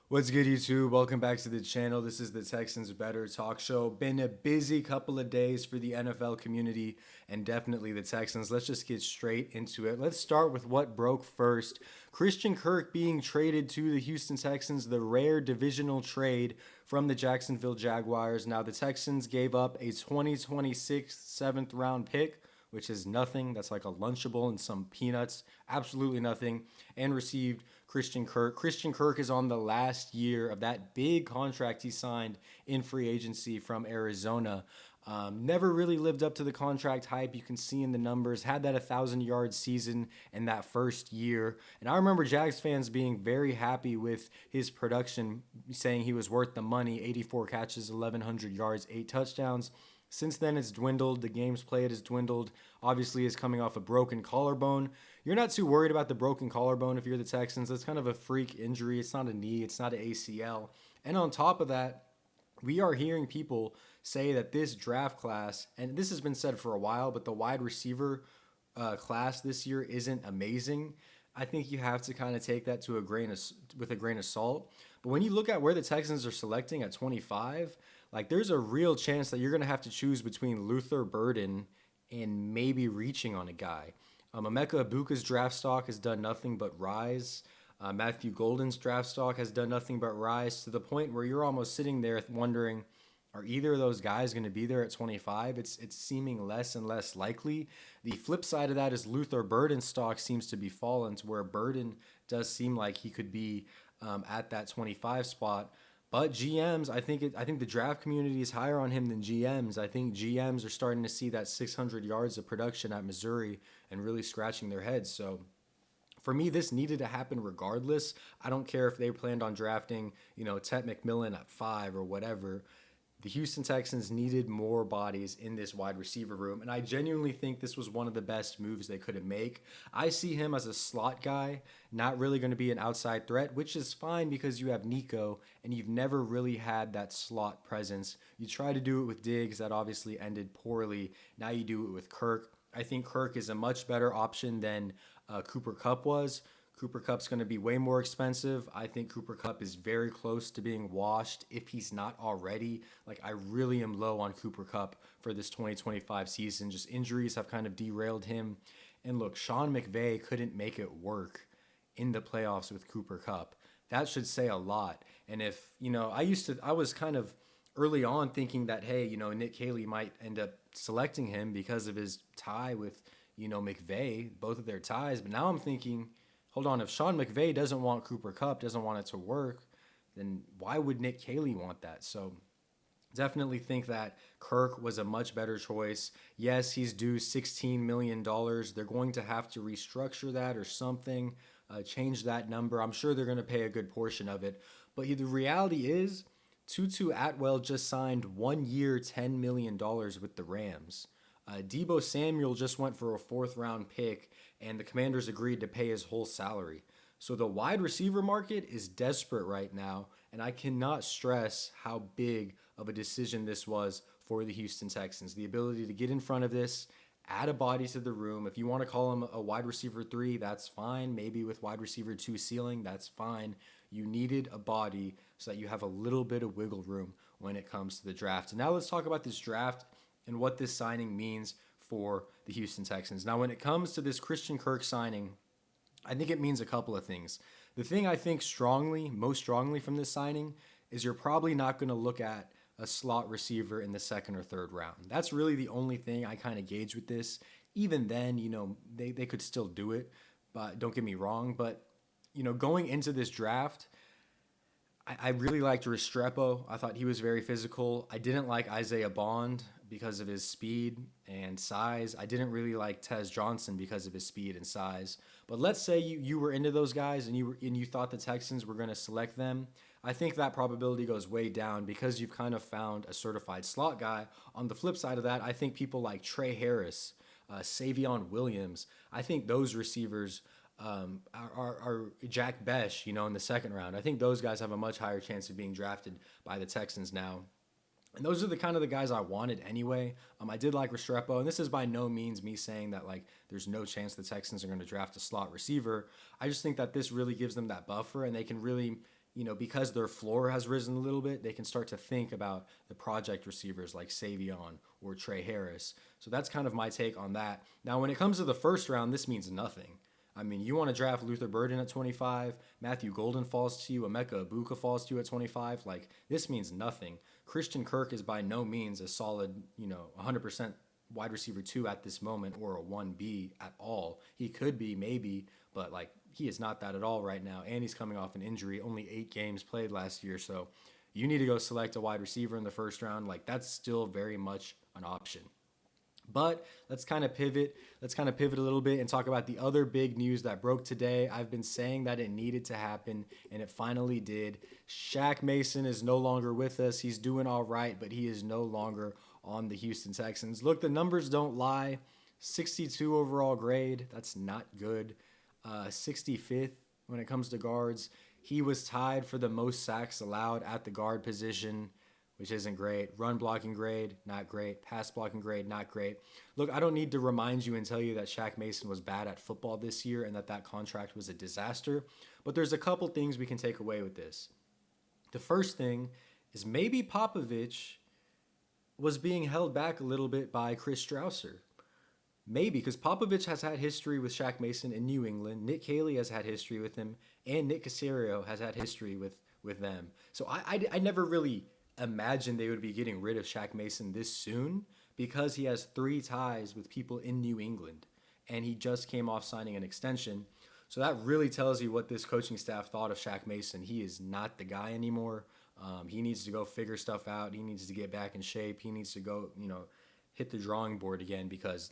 What's good, YouTube? Welcome back to the channel. This is the Texans Better Talk Show. Been a busy couple of days for the NFL community and definitely the Texans. Let's just get straight into it. Let's start with what broke first. Christian Kirk being traded to the Houston Texans, the rare divisional trade from the Jacksonville Jaguars. Now, the Texans gave up a 2026 seventh round pick, which is nothing. That's like a Lunchable and some peanuts. Absolutely nothing. And received Christian Kirk. Christian Kirk is on the last year of that big contract he signed in free agency from Arizona. Never really lived up to the contract hype. You can see in the numbers. Had that 1,000-yard season in that first year. And I remember Jags fans being very happy with his production, saying he was worth the money. 84 catches, 1,100 yards, 8 touchdowns. Since then, it's dwindled. The games played has dwindled. Obviously, is coming off a broken collarbone. You're not too worried about the broken collarbone if you're the Texans. That's kind of a freak injury. It's not a knee. It's not an ACL. And on top of that, we are hearing people say that this draft class, and this has been said for a while, but the wide receiver class this year isn't amazing. I think you have to kind of take that with a grain of salt. But when you look at where the Texans are selecting at 25, like there's a real chance that you're going to have to choose between Luther Burden and maybe reaching on a guy. Emeka Ibuka's draft stock has done nothing but rise. Matthew Golden's draft stock has done nothing but rise to the point where you're almost sitting there wondering, are either of those guys going to be there at 25? It's seeming less and less likely. The flip side of that is Luther Burden's stock seems to be fallen to where Burden does seem like he could be at that 25 spot. But GMs, I think the draft community is higher on him than GMs. I think GMs are starting to see that 600 yards of production at Missouri and really scratching their heads. So for me, this needed to happen regardless. I don't care if they planned on drafting, Ted McMillan at 5 or whatever. The Houston Texans needed more bodies in this wide receiver room, and I genuinely think this was one of the best moves they could have made. I see him as a slot guy, not really going to be an outside threat, which is fine because you have Nico, and you've never really had that slot presence. You try to do it with Diggs, that obviously ended poorly. Now you do it with Kirk. I think Kirk is a much better option than Cooper Kupp was. Cooper Kupp's going to be way more expensive. I think Cooper Kupp is very close to being washed if he's not already. Like, I really am low on Cooper Kupp for this 2025 season. Just injuries have kind of derailed him. And look, Sean McVay couldn't make it work in the playoffs with Cooper Kupp. That should say a lot. And if, I was kind of early on thinking that, hey, Nick Caley might end up selecting him because of his tie with, McVay, both of their ties. But now I'm thinking, hold on, if Sean McVay doesn't want Cooper Kupp, doesn't want it to work, then why would Nick Caley want that? So definitely think that Kirk was a much better choice. Yes, he's due $16 million. They're going to have to restructure that or something, change that number. I'm sure they're going to pay a good portion of it. But the reality is, Tutu Atwell just signed 1 year, $10 million with the Rams. Deebo Samuel just went for a 4th-round pick, and the Commanders agreed to pay his whole salary. So the wide receiver market is desperate right now, and I cannot stress how big of a decision this was for the Houston Texans. The ability to get in front of this, add a body to the room. If you want to call him a wide receiver 3, that's fine. Maybe with wide receiver 2 ceiling, that's fine. You needed a body so that you have a little bit of wiggle room when it comes to the draft. And now let's talk about this draft and what this signing means for the Houston Texans. Now, when it comes to this Christian Kirk signing, I think it means a couple of things. The thing I think most strongly from this signing is you're probably not going to look at a slot receiver in the 2nd or 3rd round. That's really the only thing I kind of gauge with this. Even then, they could still do it, but don't get me wrong. But, going into this draft, I really liked Restrepo. I thought he was very physical. I didn't like Isaiah Bond because of his speed and size. I didn't really like Tez Johnson because of his speed and size. But let's say you were into those guys and you thought the Texans were going to select them. I think that probability goes way down because you've kind of found a certified slot guy. On the flip side of that, I think people like Trey Harris, Savion Williams, I think those receivers are Jack Besh, in the 2nd round. I think those guys have a much higher chance of being drafted by the Texans now. And those are the kind of the guys I wanted anyway. I did like Restrepo, and this is by no means me saying that there's no chance the Texans are going to draft a slot receiver. I just think that this really gives them that buffer, and they can really, because their floor has risen a little bit, they can start to think about the project receivers like Savion or Trey Harris. So that's kind of my take on that. Now, when it comes to the first round, this means nothing. I mean, you want to draft Luther Burden at 25, Matthew Golden falls to you, Emeka Ibuka falls to you at 25. Like, this means nothing. Christian Kirk is by no means a solid, 100% wide receiver 2 at this moment, or a 1B at all. He could be, maybe, but like, he is not that at all right now. And he's coming off an injury, only 8 games played last year. So you need to go select a wide receiver in the first round. Like, that's still very much an option. But let's kind of pivot. Let's kind of pivot a little bit and talk about the other big news that broke today. I've been saying that it needed to happen, and it finally did. Shaq Mason is no longer with us. He's doing all right, but he is no longer on the Houston Texans. Look, the numbers don't lie. 62 overall grade. That's not good. 65th when it comes to guards. He was tied for the most sacks allowed at the guard position, which isn't great. Run blocking grade, not great. Pass blocking grade, not great. Look, I don't need to remind you and tell you that Shaq Mason was bad at football this year and that contract was a disaster. But there's a couple things we can take away with this. The first thing is maybe Popovich was being held back a little bit by Chris Strausser. Maybe, because Popovich has had history with Shaq Mason in New England. Nick Caley has had history with him, and Nick Caserio has had history with them. So I never really imagined they would be getting rid of Shaq Mason this soon, because he has 3 ties with people in New England, and he just came off signing an extension. So that really tells you what this coaching staff thought of Shaq Mason. He is not the guy anymore. He needs to go figure stuff out. He needs to get back in shape. He needs to go, hit the drawing board again, because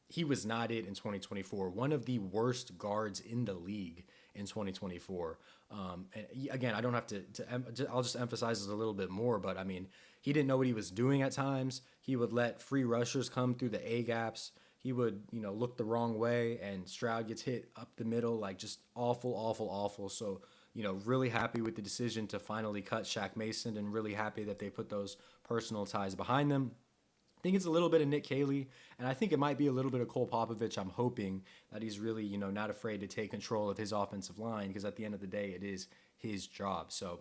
he was not it in 2024. One of the worst guards in the league in 2024. And again, I don't have to I'll just emphasize it a little bit more, but I mean, he didn't know what he was doing at times. He would let free rushers come through the A gaps. He would, look the wrong way, and Stroud gets hit up the middle, like just awful, awful, awful. So, really happy with the decision to finally cut Shaq Mason, and really happy that they put those personal ties behind them. I think it's a little bit of Nick Caley, and I think it might be a little bit of Cole Popovich. I'm hoping that he's really, not afraid to take control of his offensive line, because at the end of the day, it is his job. So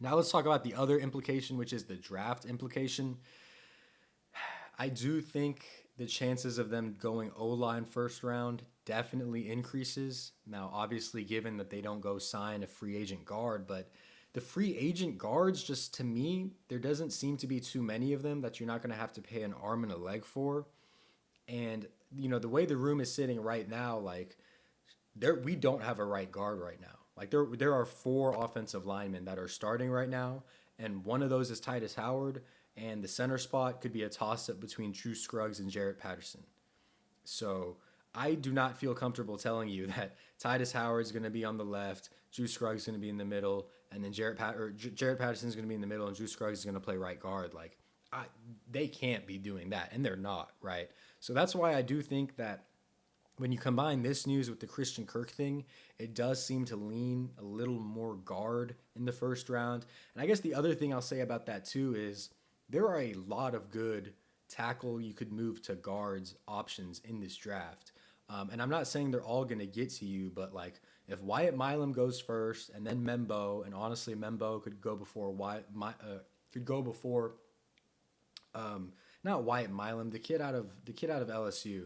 now let's talk about the other implication, which is the draft implication. I do think the chances of them going O-line first round definitely increases. Now, obviously, given that they don't go sign a free agent guard, but the free agent guards, just to me, there doesn't seem to be too many of them that you're not going to have to pay an arm and a leg for. And, the way the room is sitting right now, we don't have a right guard right now. There are 4 offensive linemen that are starting right now, and one of those is Titus Howard, and the center spot could be a toss-up between Drew Scruggs and Jarrett Patterson. So I do not feel comfortable telling you that Titus Howard's going to be on the left, Drew Scruggs is going to be in the middle, and then Jarrett Patterson's going to be in the middle, and Drew Scruggs is going to play right guard. They can't be doing that, and they're not, right? So that's why I do think that when you combine this news with the Christian Kirk thing, it does seem to lean a little more guard in the first round. And I guess the other thing I'll say about that too is there are a lot of good tackle you could move to guards options in this draft. And I'm not saying they're all going to get to you, but if Wyatt Milam goes first, and then Membo, and honestly Membo could go before not Wyatt Milam, the kid out of LSU.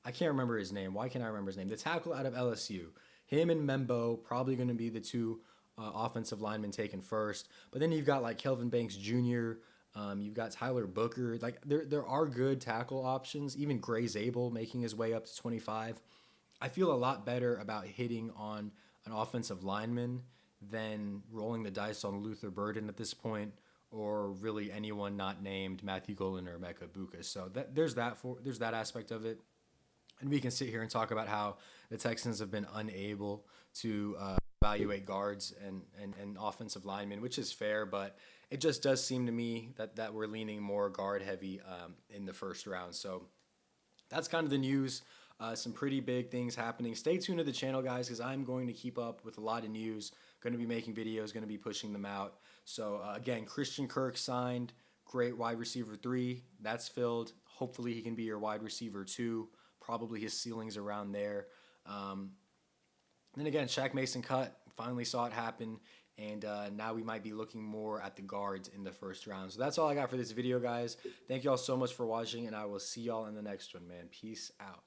I can't remember his name. Why can't I remember his name? The tackle out of LSU. Him and Membo probably going to be the 2 offensive linemen taken first. But then you've got Kelvin Banks Jr., you've got Tyler Booker. There are good tackle options. Even Gray Zabel making his way up to 25. I feel a lot better about hitting on an offensive lineman than rolling the dice on Luther Burden at this point, or really anyone not named Matthew Golden or Emeka Ibuka. So there's that aspect of it. And we can sit here and talk about how the Texans have been unable to evaluate guards and offensive linemen, which is fair, but it just does seem to me that we're leaning more guard heavy in the first round. So that's kind of the news. Some pretty big things happening. Stay tuned to the channel, guys, because I'm going to keep up with a lot of news. Going to be making videos, going to be pushing them out. So again, Christian Kirk signed, great wide receiver 3. That's filled. Hopefully he can be your wide receiver 2. Probably his ceiling's around there. Then again, Shaq Mason CUT, finally saw it happen. And now we might be looking more at the guards in the first round. So that's all I got for this video, guys. Thank you all so much for watching, and I will see y'all in the next one, man. Peace out.